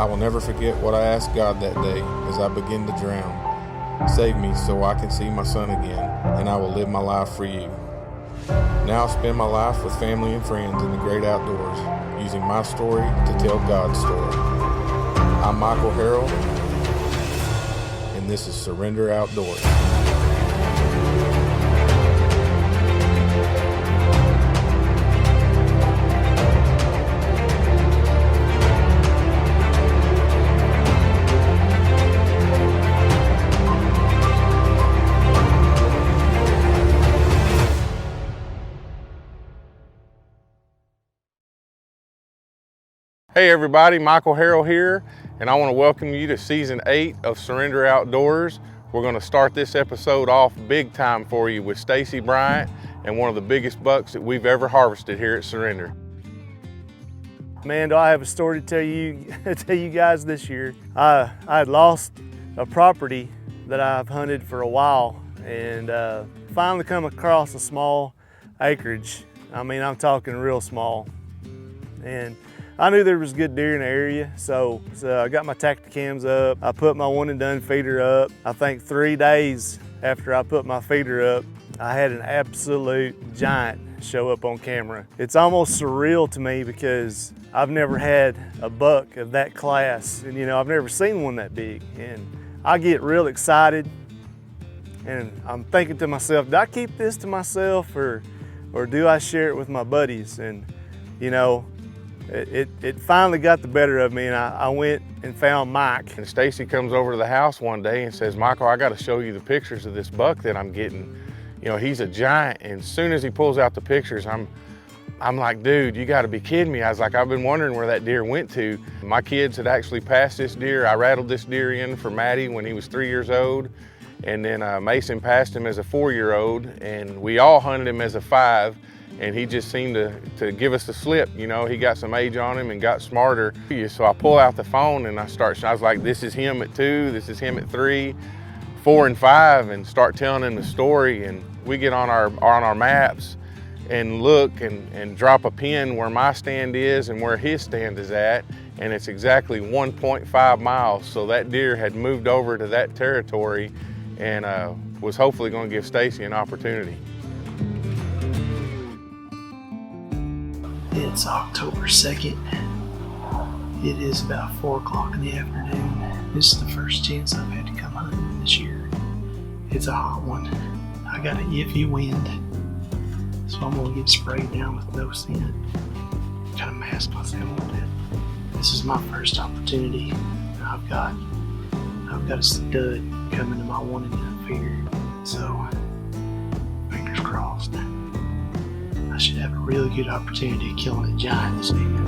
I will never forget what I asked God that day as I began to drown. Save me so I can see my son again, and I will live my life for you. Now I spend my life with family and friends in the great outdoors, using my story to tell God's story. I'm Michael Harrell, and this is Surrender Outdoors. Hey everybody, Michael Harrell here, and I want to welcome you to Season 8 of Surrender Outdoors. We're going to start this episode off big time for you with Stacey Bryant and one of the biggest bucks that we've ever harvested here at Surrender. Man, do I have a story to tell you guys this year. I had lost a property that I've hunted for a while and finally come across a small acreage. I mean, I'm talking real small. And I knew there was good deer in the area, so I got my Tacticams up. I put my one and done feeder up. I think 3 days after I put my feeder up, I had an absolute giant show up on camera. It's almost surreal to me because I've never had a buck of that class, and I've never seen one that big. And I get real excited, and I'm thinking to myself, do I keep this to myself or do I share it with my buddies? And it finally got the better of me, and I went and found Mike. And Stacey comes over to the house one day and says, Michael, I got to show you the pictures of this buck that I'm getting. He's a giant. And as soon as he pulls out the pictures, I'm like, dude, you got to be kidding me. I was like, I've been wondering where that deer went to. My kids had actually passed this deer. I rattled this deer in for Maddie when he was 3 years old. And then Mason passed him as a 4-year-old, and we all hunted him as a 5. And he just seemed to give us the slip. He got some age on him and got smarter. So I pull out the phone and I was like, this is him at 2, this is him at 3, 4 and 5, and start telling him the story. And we get on our maps and look and drop a pin where my stand is and where his stand is at. And it's exactly 1.5 miles. So that deer had moved over to that territory and was hopefully gonna give Stacey an opportunity. It's October 2nd. It is about 4 o'clock in the afternoon. This is the first chance I've had to come hunting this year. It's a hot one. I got an iffy wind, so I'm gonna get sprayed down with no scent. Kind of mask myself a little bit. This is my first opportunity. I've got a stud coming to my one and done feeder, so fingers crossed. I should have a really good opportunity of killing a giant this evening.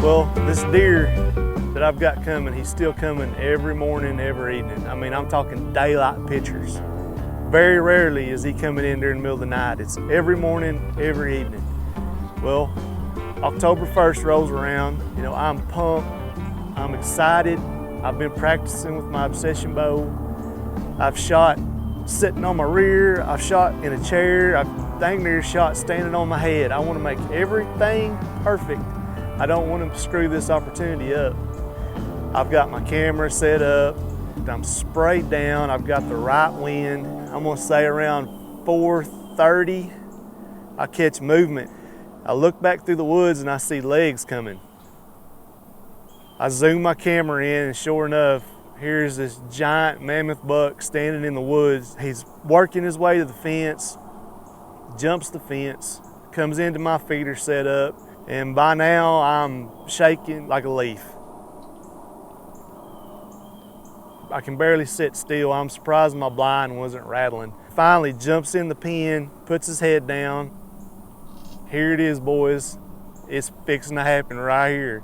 Well, this deer that I've got coming, he's still coming every morning, every evening. I mean, I'm talking daylight pictures. Very rarely is he coming in during the middle of the night. It's every morning, every evening. Well, October 1st rolls around. I'm pumped, I'm excited. I've been practicing with my obsession bow. I've shot sitting on my rear, I've shot in a chair, I've dang near shot standing on my head. I want to make everything perfect. I don't want to screw this opportunity up. I've got my camera set up, I'm sprayed down, I've got the right wind. I'm gonna say around 4:30, I catch movement. I look back through the woods and I see legs coming. I zoom my camera in and sure enough, here's this giant mammoth buck standing in the woods. He's working his way to the fence, jumps the fence, comes into my feeder setup, and by now I'm shaking like a leaf. I can barely sit still. I'm surprised my blind wasn't rattling. Finally jumps in the pen, puts his head down. Here it is, boys. It's fixing to happen right here.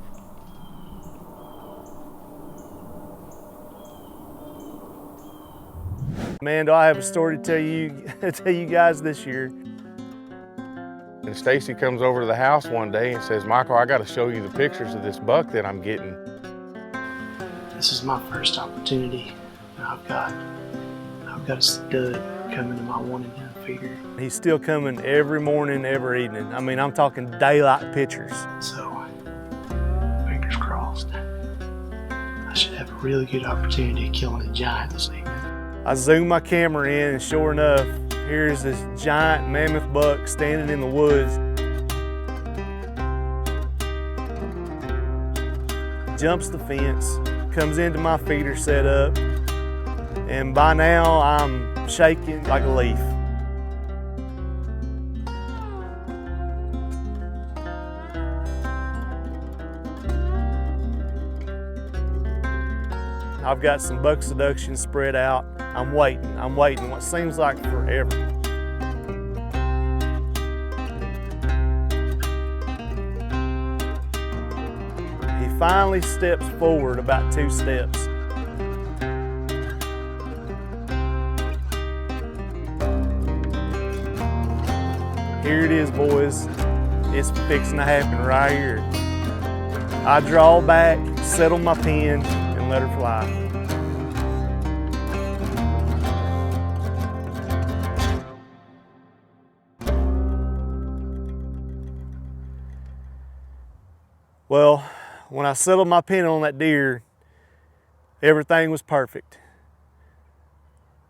Man, do I have a story to tell you guys this year. And Stacey comes over to the house one day and says, Michael, I got to show you the pictures of this buck that I'm getting. This is my first opportunity. I've got a stud coming to my 1 and done feeder. He's still coming every morning, every evening. I mean, I'm talking daylight pictures. So, fingers crossed. I should have a really good opportunity of killing a giant this evening. I zoom my camera in, and sure enough, here's this giant mammoth buck standing in the woods. Jumps the fence, comes into my feeder setup, and by now I'm shaking like a leaf. I've got some buck seduction spread out. I'm waiting what seems like forever. He finally steps forward about 2 steps. Here it is, boys. It's fixing to happen right here. I draw back, settle my pen, and let her fly. Well, when I settled my pin on that deer, everything was perfect.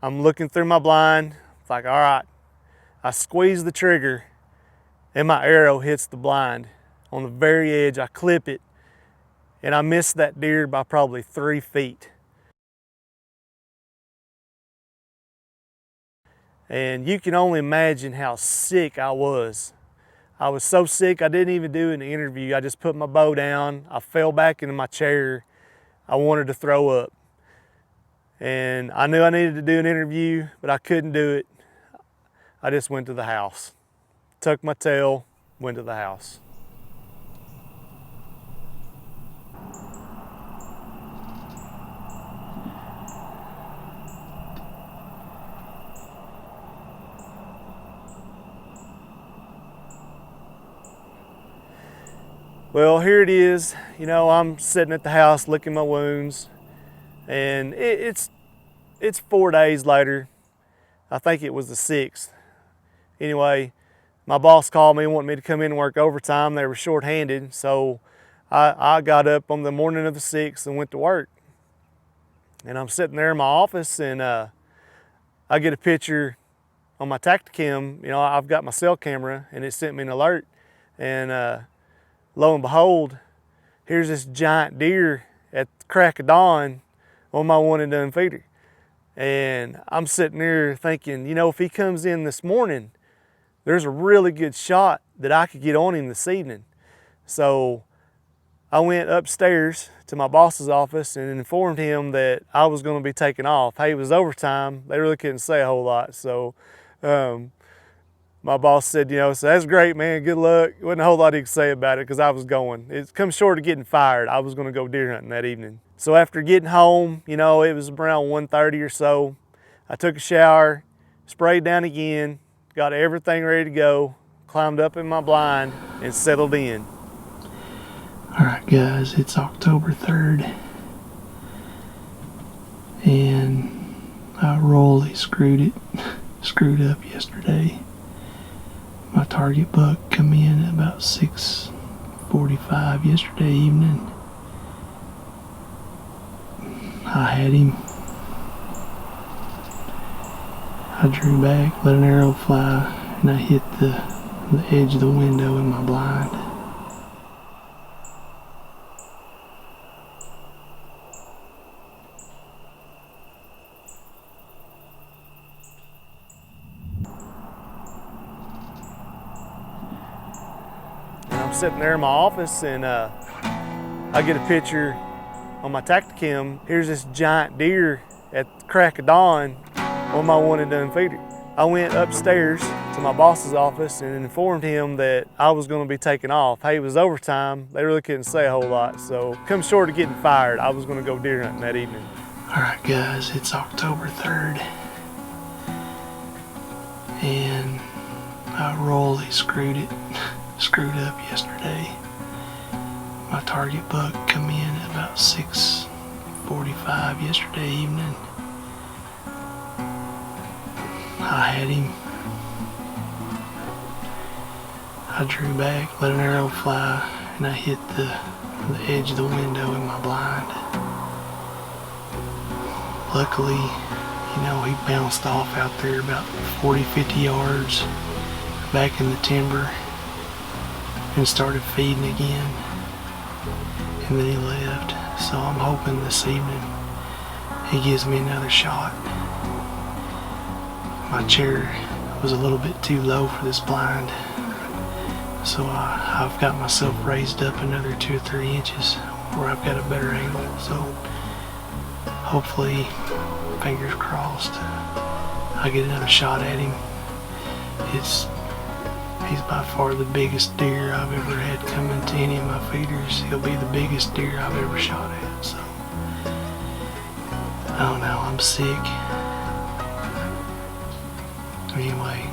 I'm looking through my blind, it's like, all right. I squeeze the trigger and my arrow hits the blind. On the very edge, I clip it, and I missed that deer by probably 3 feet. And you can only imagine how sick I was. I was so sick I didn't even do an interview. I just put my bow down. I fell back into my chair. I wanted to throw up. And I knew I needed to do an interview, but I couldn't do it. I just went to the house. Tucked my tail, went to the house. Well, here it is. You know, I'm sitting at the house licking my wounds, and it's 4 days later. I think it was the 6th. Anyway, my boss called me and wanted me to come in and work overtime. They were short-handed, so I got up on the morning of the 6th and went to work. And I'm sitting there in my office, and I get a picture on my Tacticam. You know, I've got my cell camera, and it sent me an alert. And lo and behold, here's this giant deer at the crack of dawn on my 1 and done feeder. And I'm sitting there thinking, you know, if he comes in this morning, there's a really good shot that I could get on him this evening. So I went upstairs to my boss's office and informed him that I was going to be taking off. Hey, it was overtime. They really couldn't say a whole lot. So my boss said, you know, so that's great, man, good luck. Wasn't a whole lot he could say about it because I was going. It comes short of getting fired. I was going to go deer hunting that evening. So after getting home, you know, it was around 1:30 or so. I took a shower, sprayed down again, got everything ready to go, climbed up in my blind, and settled in. All right, guys, it's October 3rd, and I royally screwed up yesterday. My target buck come in at about 6:45 yesterday evening. I had him. I drew back, let an arrow fly, and I hit the edge of the window in my blind. And I'm sitting there in my office, and I get a picture on my Tacticam, here's this giant deer at the crack of dawn on my one and done feeder. I went upstairs to my boss's office and informed him that I was going to be taking off. Hey, it was overtime. They really couldn't say a whole lot. So come short of getting fired, I was going to go deer hunting that evening. All right, guys, it's October 3rd. And I royally screwed up yesterday. My target buck come in at about 6:45 yesterday evening. I had him. I drew back, let an arrow fly, and I hit the edge of the window in my blind. Luckily, you know, he bounced off out there about 40-50 yards back in the timber and started feeding again. And then he left. So I'm hoping this evening he gives me another shot. My chair was a little bit too low for this blind, so I've got myself raised up another 2 or 3 inches where I've got a better angle. So hopefully, fingers crossed, I get another shot at him. He's by far the biggest deer I've ever had come into any of my feeders. He'll be the biggest deer I've ever shot at. So I don't know, I'm sick. Anyway,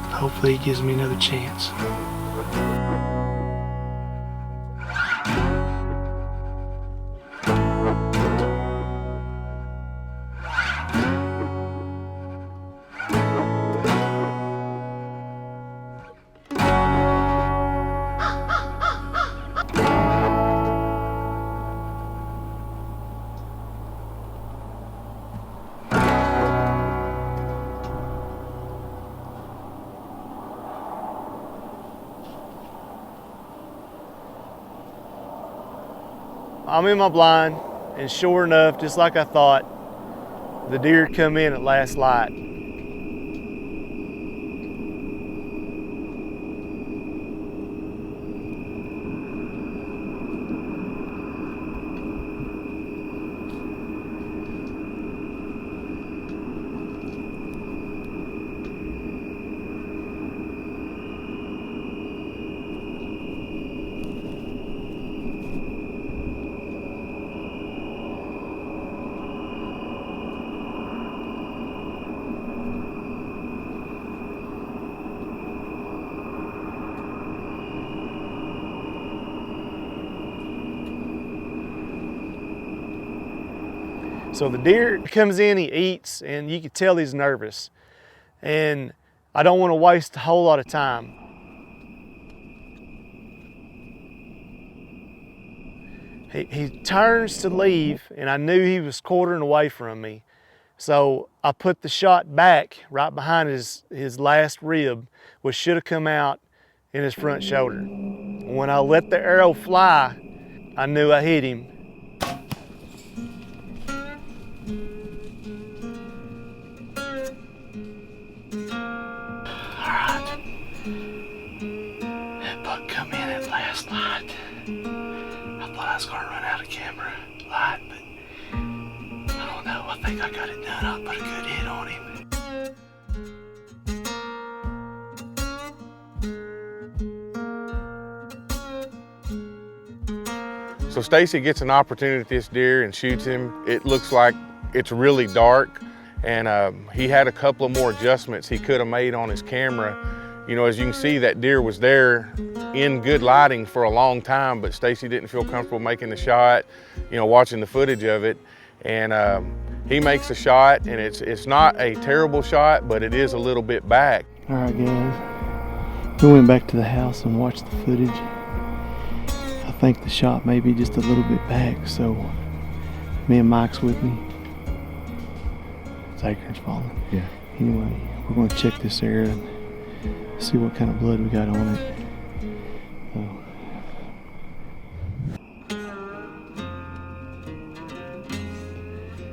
hopefully he gives me another chance. I'm in my blind, and sure enough, just like I thought, the deer come in at last light. So the deer comes in, he eats, and you can tell he's nervous. And I don't want to waste a whole lot of time. He turns to leave, and I knew he was quartering away from me. So I put the shot back right behind his last rib, which should have come out in his front shoulder. When I let the arrow fly, I knew I hit him. I was gonna run out of camera light, but I don't know. I think I got it done. I'll put a good hit on him. So Stacey gets an opportunity at this deer and shoots him. It looks like it's really dark, and he had a couple of more adjustments he could have made on his camera. You know, as you can see, that deer was there in good lighting for a long time, but Stacey didn't feel comfortable making the shot, you know, watching the footage of it. And he makes a shot, and it's not a terrible shot, but it is a little bit back. All right, guys, we went back to the house and watched the footage. I think the shot may be just a little bit back, so me and Mike's with me. It's acorns falling. Yeah. Anyway, we're gonna check this area and see what kind of blood we got on it.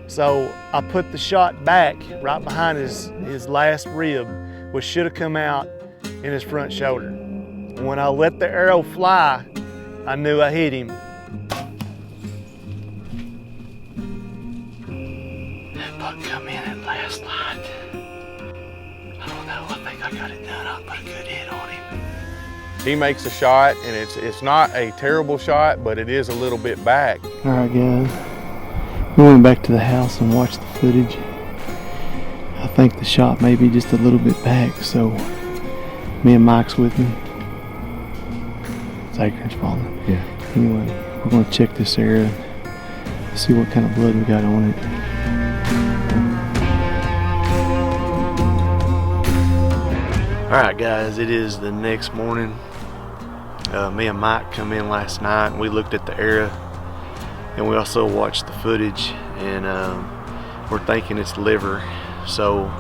So I put the shot back right behind his last rib, which should have come out in his front shoulder. When I let the arrow fly, I knew I hit him. buck come in at last night. I don't know, I think I got it done. I'll put a good hit on him. He makes a shot, and it's not a terrible shot, but it is a little bit back. All right, guys. We went back to the house and watched the footage. I think the shot may be just a little bit back, so me and Mike's with me. It's acorns falling. Yeah. Anyway, we're gonna check this area, see what kind of blood we got on it. All right, guys, it is the next morning. Me and Mike come in last night and we looked at the area, and we also watched the footage, and we're thinking it's liver. So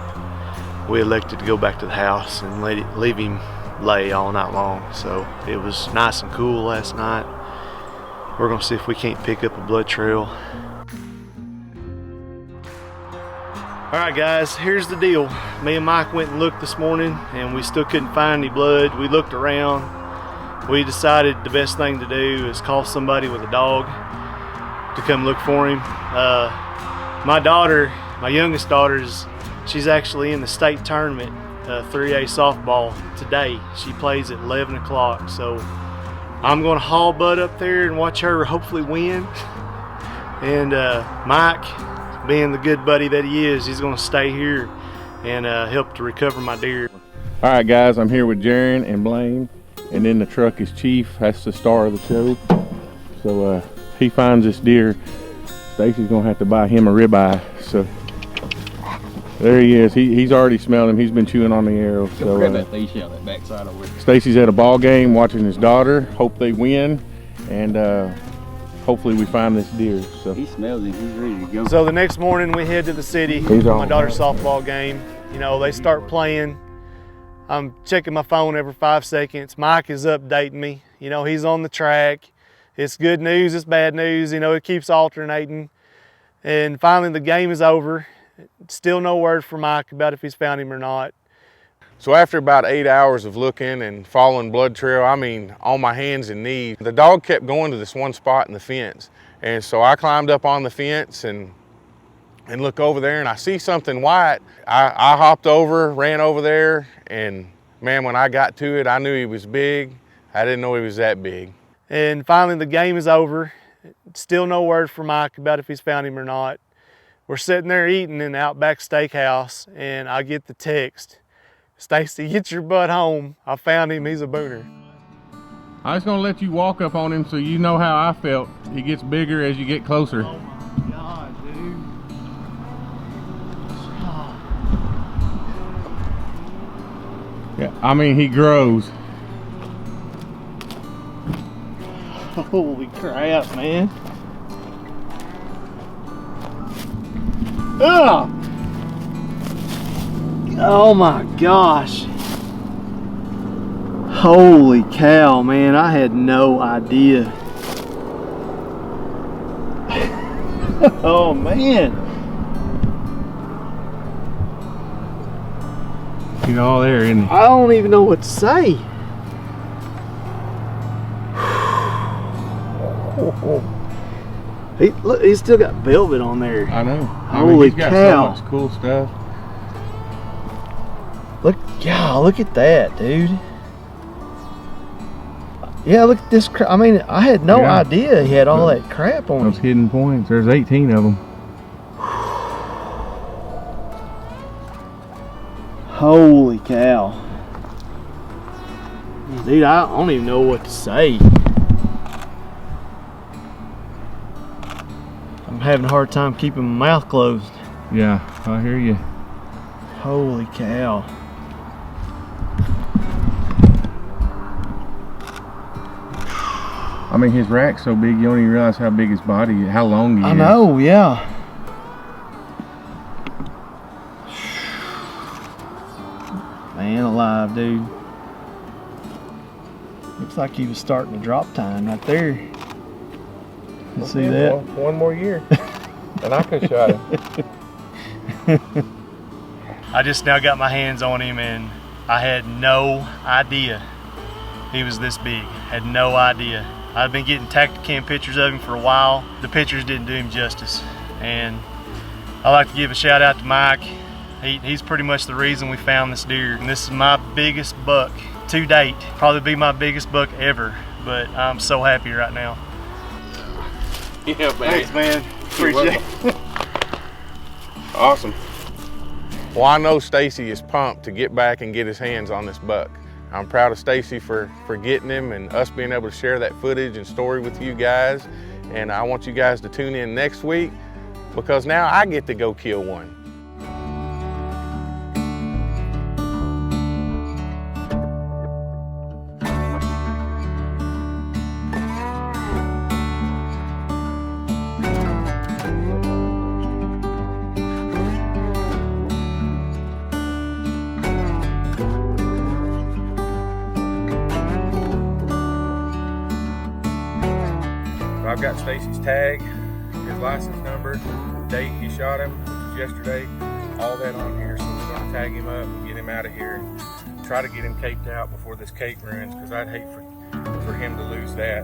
we elected to go back to the house and leave him lay all night long. So it was nice and cool last night. We're gonna see if we can't pick up a blood trail. All right, guys, here's the deal. Me and Mike went and looked this morning and we still couldn't find any blood. We looked around. We decided the best thing to do is call somebody with a dog to come look for him. My daughter, my youngest daughter, she's actually in the state tournament, 3A softball today. She plays at 11 o'clock. So I'm gonna haul Bud up there and watch her hopefully win. And Mike, being the good buddy that he is, he's gonna stay here and help to recover my deer. All right, guys, I'm here with Jaron and Blaine, and then the truck is Chief. That's the star of the show. So he finds this deer. Stacey's gonna have to buy him a ribeye. So there he is. He's already smelled him. He's been chewing on the arrow. So grab that leash out that backside over there. Stacey's at a ball game watching his daughter. Hope they win, and hopefully we find this deer. So He smells it. He's ready to go. So the next morning we head to the city. He's on. My daughter's softball game. You know, they start playing. I'm checking my phone every 5 seconds. Mike is updating me. You know, he's on the track. It's good news, it's bad news. You know, it keeps alternating. And finally the game is over. Still no word from Mike about if he's found him or not. So after about 8 hours of looking and following blood trail, I mean, on my hands and knees, the dog kept going to this one spot in the fence. And so I climbed up on the fence and look over there, and I see something white. I hopped over, ran over there, and man, when I got to it, I knew he was big. I didn't know he was that big. And finally the game is over. Still no word from Mike about if he's found him or not. We're sitting there eating in the Outback Steakhouse, and I get the text, "Stacey, get your butt home. I found him, he's a Booner." I was gonna let you walk up on him so you know how I felt. He gets bigger as you get closer. Oh my God, dude. Yeah, I mean, he grows. Holy crap, man. Ugh. Oh my gosh. Holy cow, man. I had no idea. Oh man. He's all there, isn't he? I don't even know what to say. Look, he's still got velvet on there. I know. Holy he's got cow. so much cool stuff. Look, yeah, look at that, dude. Yeah, look at this crap. I mean, I had no idea he had all that crap on Those him. hidden points. There's 18 of them. Holy cow. Dude, I don't even know what to say. I'm having a hard time keeping my mouth closed. Yeah, I hear you. Holy cow. I mean, his rack's so big, you don't even realize how big his body is, how long he is. I know, yeah. Man alive, dude. Looks like he was starting to drop time right there. You see that? One more year. And I could shot him. I just now got my hands on him, and I had no idea he was this big. Had no idea. I've been getting Tacticam pictures of him for a while. The pictures didn't do him justice. And I'd like to give a shout out to Mike. He's pretty much the reason we found this deer. And this is my biggest buck to date. Probably be my biggest buck ever, but I'm so happy right now. Yeah, man. Thanks, man. Appreciate it. Awesome. Well, I know Stacey is pumped to get back and get his hands on this buck. I'm proud of Stacey for getting him and us being able to share that footage and story with you guys. And I want you guys to tune in next week because now I get to go kill one. I've got Stacey's tag, his license number, the date he shot him, which was yesterday, all that on here. So we're going to tag him up and get him out of here and try to get him caped out before this cape runs, because I'd hate for him to lose that.